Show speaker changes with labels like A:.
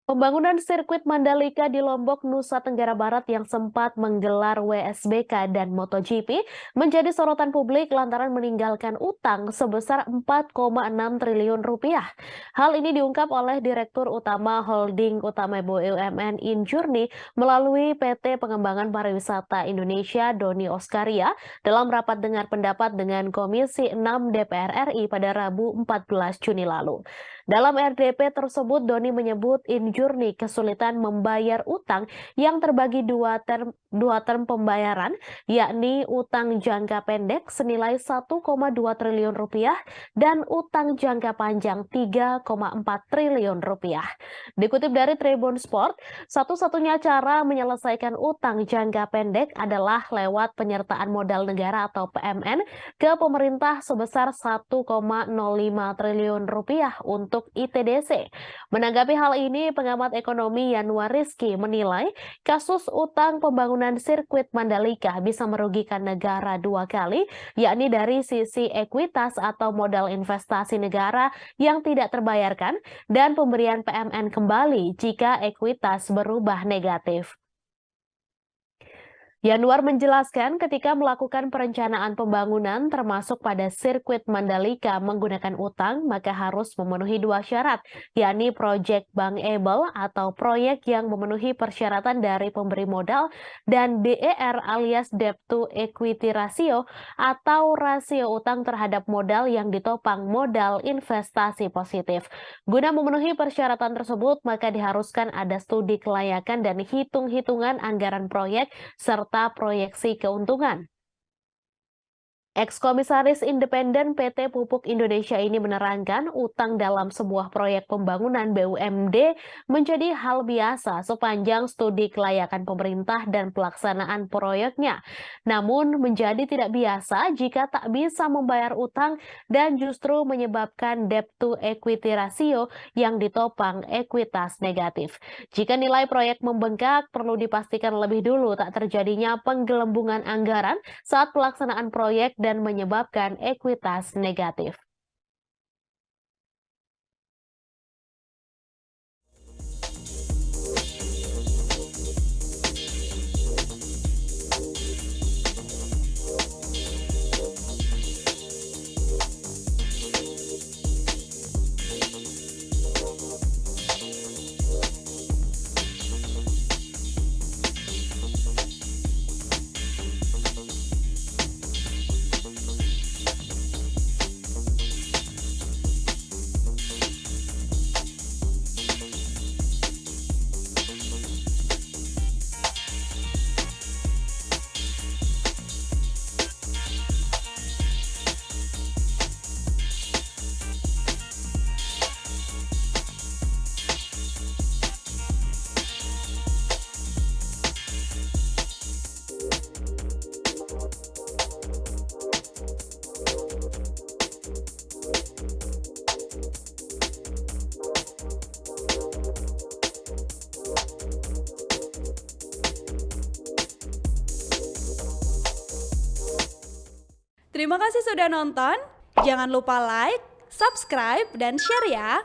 A: Pembangunan sirkuit Mandalika di Lombok, Nusa Tenggara Barat yang sempat menggelar WSBK dan MotoGP menjadi sorotan publik lantaran meninggalkan utang sebesar 4,6 triliun rupiah. Hal ini diungkap oleh Direktur Utama Holding Utama BUMN Injurni melalui PT Pengembangan Pariwisata Indonesia Doni Oskaria dalam rapat dengar pendapat dengan Komisi 6 DPR RI pada Rabu 14 Juni lalu. Dalam RDP tersebut, Doni menyebut Injurni kesulitan membayar utang yang terbagi dua term pembayaran, yakni utang jangka pendek senilai 1,2 triliun rupiah dan utang jangka panjang 3,4 triliun rupiah. Dikutip dari Tribun Sport, satu-satunya cara menyelesaikan utang jangka pendek adalah lewat penyertaan modal negara atau PMN ke pemerintah sebesar 1,05 triliun rupiah untuk ITDC. Menanggapi hal ini, pengamat ekonomi Yanuar Rizky menilai kasus utang pembangunan sirkuit Mandalika bisa merugikan negara dua kali, yakni dari sisi ekuitas atau modal investasi negara yang tidak terbayarkan dan pemberian PMN kembali jika ekuitas berubah negatif. Yanuar menjelaskan ketika melakukan perencanaan pembangunan termasuk pada sirkuit Mandalika menggunakan utang, maka harus memenuhi dua syarat, yakni proyek bankable atau proyek yang memenuhi persyaratan dari pemberi modal dan DER alias debt to equity ratio atau rasio utang terhadap modal yang ditopang modal investasi positif. Guna memenuhi persyaratan tersebut, maka diharuskan ada studi kelayakan dan hitung-hitungan anggaran proyek serta proyeksi keuntungan. Ex-Komisaris Independen PT Pupuk Indonesia ini menerangkan utang dalam sebuah proyek pembangunan BUMD menjadi hal biasa sepanjang studi kelayakan pemerintah dan pelaksanaan proyeknya. Namun menjadi tidak biasa jika tak bisa membayar utang dan justru menyebabkan debt to equity ratio yang ditopang ekuitas negatif. Jika nilai proyek membengkak, perlu dipastikan lebih dulu tak terjadinya penggelembungan anggaran saat pelaksanaan proyek dan menyebabkan ekuitas negatif.
B: Terima kasih sudah nonton. Jangan lupa like, subscribe, dan share ya.